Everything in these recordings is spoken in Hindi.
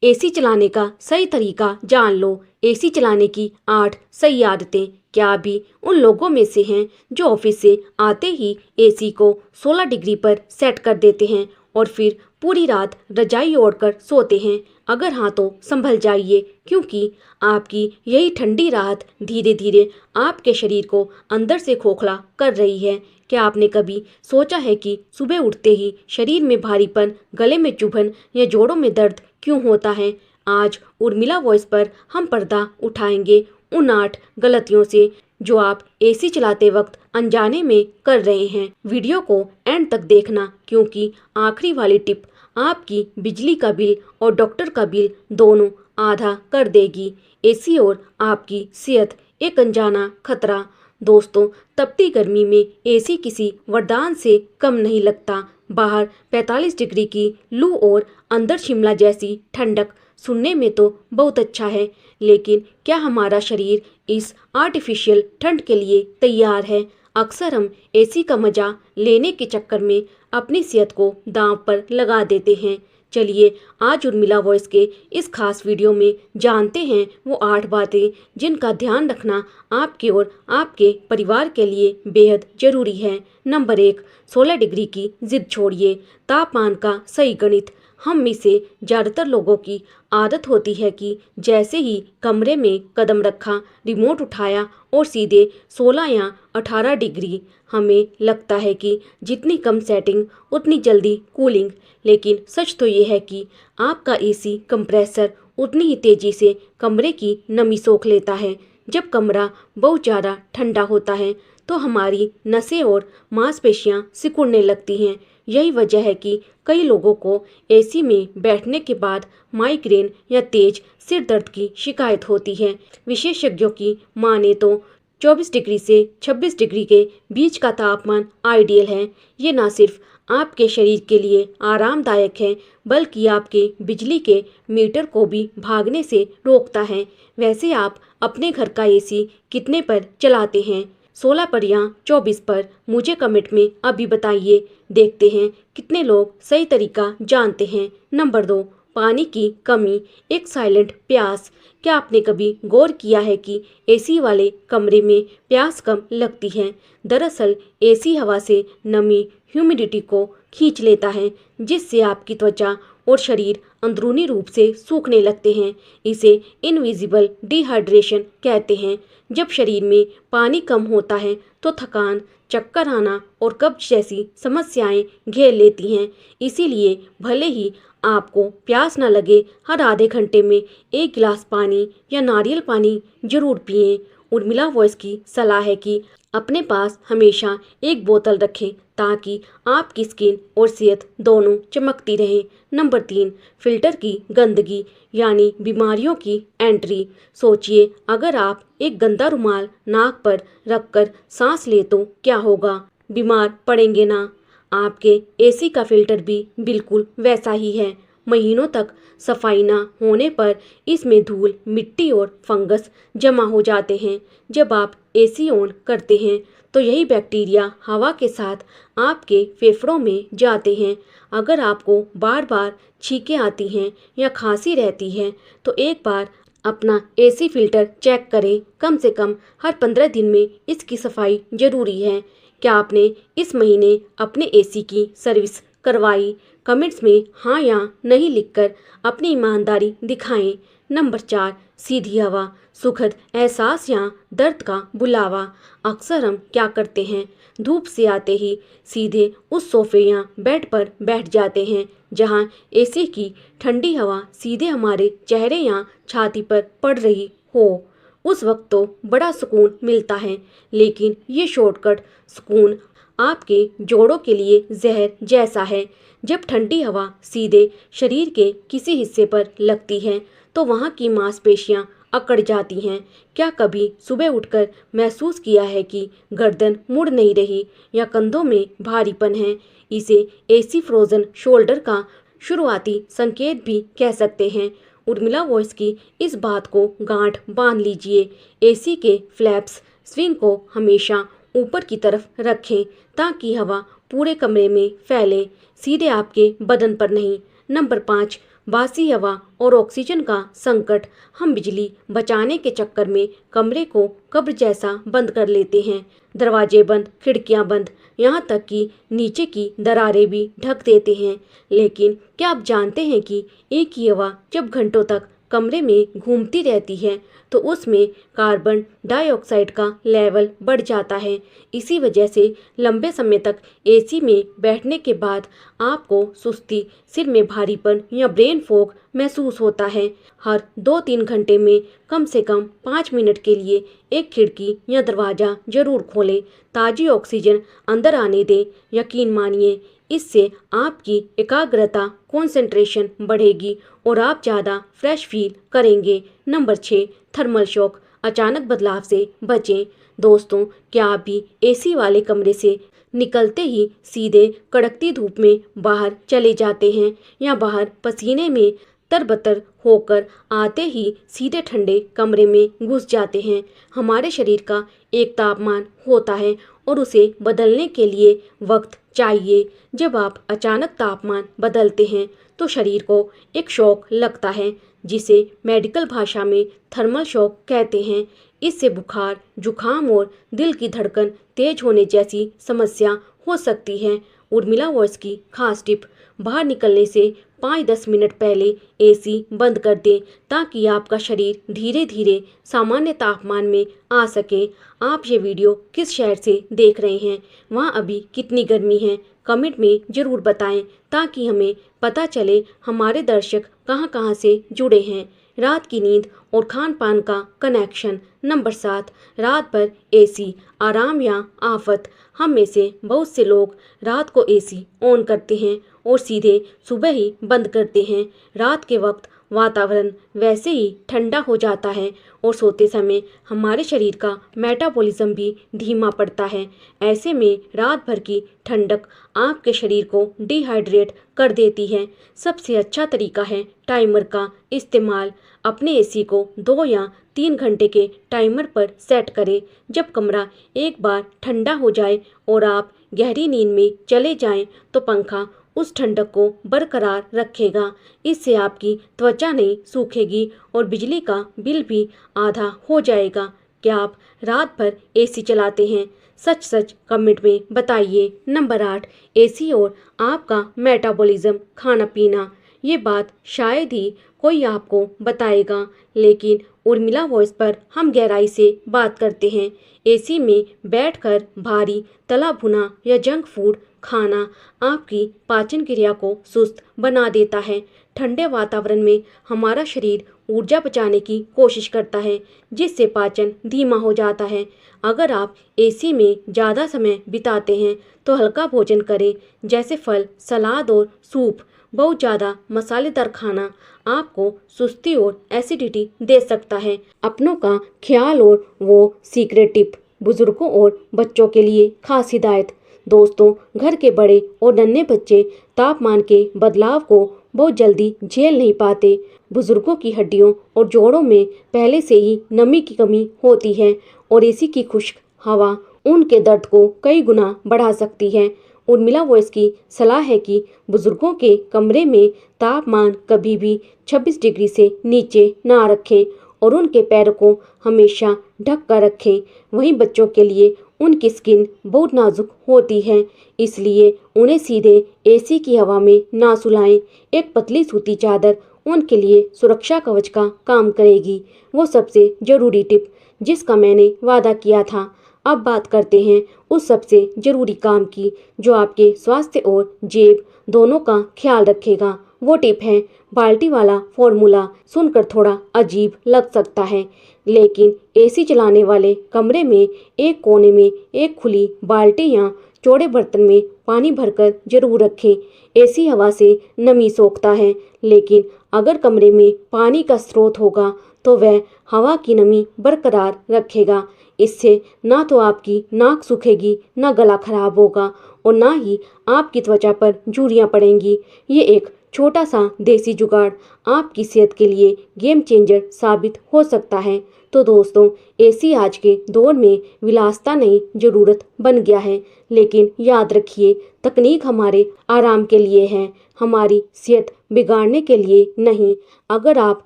एसी चलाने का सही तरीका जान लो। एसी चलाने की 8 सही आदतें। क्या अभी उन लोगों में से हैं जो ऑफिस से आते ही एसी को 16 डिग्री पर सेट कर देते हैं और फिर पूरी रात रजाई ओढ़कर सोते हैं? अगर हाँ तो संभल जाइए, क्योंकि आपकी यही ठंडी राहत धीरे धीरे आपके शरीर को अंदर से खोखला कर रही है। क्या आपने कभी सोचा है कि सुबह उठते ही शरीर में भारीपन, गले में चुभन या जोड़ों में दर्द क्यों होता है? आज उर्मिला वॉइस पर हम पर्दा उठाएंगे उन 8 गलतियों से जो आप एसी चलाते वक्त अनजाने में कर रहे हैं। वीडियो को एंड तक देखना, क्योंकि आखिरी वाली टिप आपकी बिजली का बिल और डॉक्टर का बिल दोनों आधा कर देगी। एसी और आपकी सेहत, एक अनजाना खतरा। दोस्तों, तपती गर्मी में एसी किसी वरदान से कम नहीं लगता। बाहर 45 डिग्री की लू और अंदर शिमला जैसी ठंडक सुनने में तो बहुत अच्छा है, लेकिन क्या हमारा शरीर इस आर्टिफिशियल ठंड के लिए तैयार है? अक्सर हम एसी का मजा लेने के चक्कर में अपनी सेहत को दांव पर लगा देते हैं। चलिए आज उर्मिला वॉइस के इस खास वीडियो में जानते हैं वो 8 बातें जिनका ध्यान रखना आपके और आपके परिवार के लिए बेहद जरूरी है। नंबर 1, 16 डिग्री की जिद छोड़िए। तापमान का सही गणित। हम में से ज़्यादातर लोगों की आदत होती है कि जैसे ही कमरे में कदम रखा, रिमोट उठाया और सीधे 16 या 18 डिग्री। हमें लगता है कि जितनी कम सेटिंग उतनी जल्दी कूलिंग, लेकिन सच तो ये है कि आपका एसी कंप्रेसर उतनी ही तेज़ी से कमरे की नमी सोख लेता है। जब कमरा बहुत ज़्यादा ठंडा होता है तो हमारी नसें और मांसपेशियां सिकुड़ने लगती हैं। यही वजह है कि कई लोगों को एसी में बैठने के बाद माइग्रेन या तेज सिर दर्द की शिकायत होती है। विशेषज्ञों की माने तो 24 डिग्री से 26 डिग्री के बीच का तापमान आइडियल है। ये ना सिर्फ आपके शरीर के लिए आरामदायक है, बल्कि आपके बिजली के मीटर को भी भागने से रोकता है। वैसे आप अपने घर का एसी कितने पर चलाते हैं? 16 पर या 24 पर? मुझे कमेंट में अभी बताइए। देखते हैं कितने लोग सही तरीका जानते हैं। नंबर 2, पानी की कमी, एक साइलेंट प्यास। क्या आपने कभी गौर किया है कि एसी वाले कमरे में प्यास कम लगती है? दरअसल एसी हवा से नमी, ह्यूमिडिटी को खींच लेता है, जिससे आपकी त्वचा और शरीर अंदरूनी रूप से सूखने लगते हैं। इसे इनविजिबल डिहाइड्रेशन कहते हैं। जब शरीर में पानी कम होता है तो थकान, चक्कर आना और कब्ज जैसी समस्याएं घेर लेती हैं। इसीलिए भले ही आपको प्यास न लगे, हर आधे घंटे में 1 गिलास पानी या नारियल पानी जरूर पिएं। उर्मिला वॉइस की सलाह है कि अपने पास हमेशा एक बोतल रखें, ताकि आपकी स्किन और सेहत दोनों चमकती रहे। नंबर 3, फिल्टर की गंदगी, यानी बीमारियों की एंट्री। सोचिए, अगर आप एक गंदा रुमाल नाक पर रखकर सांस ले तो क्या होगा? बीमार पड़ेंगे ना? आपके एसी का फिल्टर भी बिल्कुल वैसा ही है। महीनों तक सफाई ना होने पर इसमें धूल, मिट्टी और फंगस जमा हो जाते हैं। जब आप एसी ऑन करते हैं तो यही बैक्टीरिया हवा के साथ आपके फेफड़ों में जाते हैं। अगर आपको बार बार छींकें आती हैं या खांसी रहती है तो एक बार अपना एसी फिल्टर चेक करें। कम से कम हर 15 दिन में इसकी सफाई जरूरी है। क्या आपने इस महीने अपने एसी की सर्विस करवाई? कमेंट्स में हाँ या नहीं लिखकर अपनी ईमानदारी दिखाएं। नंबर 4, सीधी हवा, सुखद एहसास या दर्द का बुलावा। अक्सर हम क्या करते हैं, धूप से आते ही सीधे उस सोफे या बेड पर बैठ जाते हैं जहां एसी की ठंडी हवा सीधे हमारे चेहरे या छाती पर पड़ रही हो। उस वक्त तो बड़ा सुकून मिलता है, लेकिन ये शॉर्टकट सुकून आपके जोड़ों के लिए जहर जैसा है। जब ठंडी हवा सीधे शरीर के किसी हिस्से पर लगती है तो वहाँ की मांसपेशियां अकड़ जाती हैं। क्या कभी सुबह उठकर महसूस किया है कि गर्दन मुड़ नहीं रही या कंधों में भारीपन है? इसे एसी फ्रोजन शोल्डर का शुरुआती संकेत भी कह सकते हैं। उर्मिला वॉइस की इस बात को गांठ बांध लीजिए। एसी के फ्लैप्स स्विंग को हमेशा ऊपर की तरफ रखें, ताकि हवा पूरे कमरे में फैले, सीधे आपके बदन पर नहीं। नंबर 5, बासी हवा और ऑक्सीजन का संकट। हम बिजली बचाने के चक्कर में कमरे को कब्र जैसा बंद कर लेते हैं। दरवाजे बंद, खिड़कियां बंद, यहाँ तक कि नीचे की दरारें भी ढक देते हैं। लेकिन क्या आप जानते हैं कि एक ही हवा जब घंटों तक कमरे में घूमती रहती है तो उसमें कार्बन डाइऑक्साइड का लेवल बढ़ जाता है। इसी वजह से लंबे समय तक एसी में बैठने के बाद आपको सुस्ती, सिर में भारीपन या ब्रेन फॉग महसूस होता है। हर 2-3 घंटे में कम से कम 5 मिनट के लिए एक खिड़की या दरवाज़ा जरूर खोलें। ताज़ी ऑक्सीजन अंदर आने दें। यकीन मानिए, इससे आपकी एकाग्रता, कंसंट्रेशन बढ़ेगी और आप ज़्यादा फ्रेश फील करेंगे। नंबर 6, थर्मल शॉक, अचानक बदलाव से बचें। दोस्तों, क्या आप भी एसी वाले कमरे से निकलते ही सीधे कड़कती धूप में बाहर चले जाते हैं या बाहर पसीने में तरबतर होकर आते ही सीधे ठंडे कमरे में घुस जाते हैं? हमारे शरीर का एक तापमान होता है और उसे बदलने के लिए वक्त चाहिए। जब आप अचानक तापमान बदलते हैं तो शरीर को एक शॉक लगता है, जिसे मेडिकल भाषा में थर्मल शॉक कहते हैं। इससे बुखार, जुखाम और दिल की धड़कन तेज होने जैसी समस्या हो सकती है। उर्मिला वॉइस की खास टिप: बाहर निकलने से 5-10 मिनट पहले एसी बंद कर दें ताकि आपका शरीर धीरे धीरे सामान्य तापमान में आ सके। आप ये वीडियो किस शहर से देख रहे हैं? वहाँ अभी कितनी गर्मी है? कमेंट में ज़रूर बताएं ताकि हमें पता चले हमारे दर्शक कहाँ कहाँ से जुड़े हैं। रात की नींद और खान पान का कनेक्शन। नंबर 7, रात भर एसी, आराम या आफत। हम में से बहुत से लोग रात को एसी ऑन करते हैं और सीधे सुबह ही बंद करते हैं। रात के वक्त वातावरण वैसे ही ठंडा हो जाता है और सोते समय हमारे शरीर का मेटाबॉलिज्म भी धीमा पड़ता है। ऐसे में रात भर की ठंडक आपके शरीर को डिहाइड्रेट कर देती है। सबसे अच्छा तरीका है टाइमर का इस्तेमाल। अपने एसी को 2 या 3 घंटे के टाइमर पर सेट करें। जब कमरा एक बार ठंडा हो जाए और आप गहरी नींद में चले जाएं, तो पंखा उस ठंडक को बरकरार रखेगा। इससे आपकी त्वचा नहीं सूखेगी और बिजली का बिल भी आधा हो जाएगा। क्या आप रात भर एसी चलाते हैं? सच सच कमेंट में बताइए। नंबर 8, एसी और आपका मेटाबॉलिज्म, खाना पीना। ये बात शायद ही कोई आपको बताएगा, लेकिन उर्मिला वॉइस पर हम गहराई से बात करते हैं। एसी में बैठकर भारी तला भुना या जंक फूड खाना आपकी पाचन क्रिया को सुस्त बना देता है। ठंडे वातावरण में हमारा शरीर ऊर्जा बचाने की कोशिश करता है, जिससे पाचन धीमा हो जाता है। अगर आप एसी में ज़्यादा समय बिताते हैं तो हल्का भोजन करें, जैसे फल, सलाद और सूप। बहुत ज़्यादा मसालेदार खाना आपको सुस्ती और एसिडिटी दे सकता है। अपनों का ख्याल और वो सीक्रेट टिप, बुजुर्गों और बच्चों के लिए खास हिदायत। दोस्तों, घर के बड़े और नन्हे बच्चे तापमान के बदलाव को बहुत जल्दी झेल नहीं पाते। बुजुर्गों की हड्डियों और जोड़ों में पहले से ही नमी की कमी होती है और एसी की खुश्क हवा उनके दर्द को कई गुना बढ़ा सकती है। उर्मिला वॉइस की सलाह है कि बुजुर्गों के कमरे में तापमान कभी भी 26 डिग्री से नीचे ना रखें और उनके पैरों को हमेशा ढक कर रखें। वहीं बच्चों के लिए उनकी स्किन बहुत नाजुक होती है, इसलिए उन्हें सीधे एसी की हवा में ना सुलाएं। एक पतली सूती चादर उनके लिए सुरक्षा कवच का काम करेगी। वो सबसे ज़रूरी टिप जिसका मैंने वादा किया था। अब बात करते हैं उस सबसे ज़रूरी काम की जो आपके स्वास्थ्य और जेब दोनों का ख्याल रखेगा। वो टिप है बाल्टी वाला फॉर्मूला। सुनकर थोड़ा अजीब लग सकता है, लेकिन एसी चलाने वाले कमरे में एक कोने में एक खुली बाल्टी या चौड़े बर्तन में पानी भरकर जरूर रखें। एसी हवा से नमी सोखता है, लेकिन अगर कमरे में पानी का स्रोत होगा तो वह हवा की नमी बरकरार रखेगा। इससे ना तो आपकी नाक सूखेगी, ना गला खराब होगा और ना ही आपकी त्वचा पर झुर्रियाँ पड़ेंगी। ये एक छोटा सा देसी जुगाड़ आपकी सेहत के लिए गेम चेंजर साबित हो सकता है। तो दोस्तों, एसी आज के दौर में विलासिता नहीं, ज़रूरत बन गया है। लेकिन याद रखिए, तकनीक हमारे आराम के लिए है, हमारी सेहत बिगाड़ने के लिए नहीं। अगर आप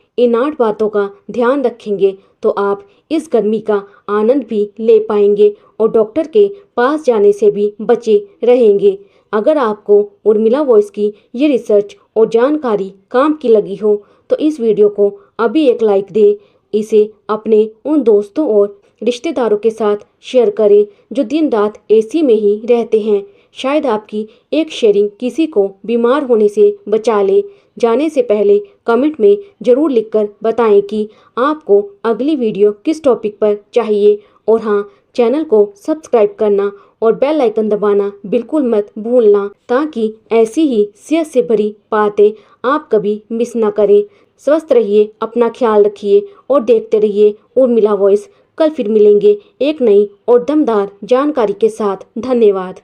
इन 8 बातों का ध्यान रखेंगे तो आप इस गर्मी का आनंद भी ले पाएंगे और डॉक्टर के पास जाने से भी बचे रहेंगे। अगर आपको उर्मिला वॉइस की ये रिसर्च और जानकारी काम की लगी हो तो इस वीडियो को अभी एक लाइक दें। इसे अपने उन दोस्तों और रिश्तेदारों के साथ शेयर करें जो दिन रात एसी में ही रहते हैं। शायद आपकी एक शेयरिंग किसी को बीमार होने से बचा ले। जाने से पहले कमेंट में ज़रूर लिखकर बताएं कि आपको अगली वीडियो किस टॉपिक पर चाहिए। और हाँ, चैनल को सब्सक्राइब करना और बेल आइकन दबाना बिल्कुल मत भूलना ताकि ऐसी ही सेहत से भरी बातें आप कभी मिस ना करें। स्वस्थ रहिए, अपना ख्याल रखिए और देखते रहिए उर्मिला वॉइस। कल फिर मिलेंगे एक नई और दमदार जानकारी के साथ। धन्यवाद।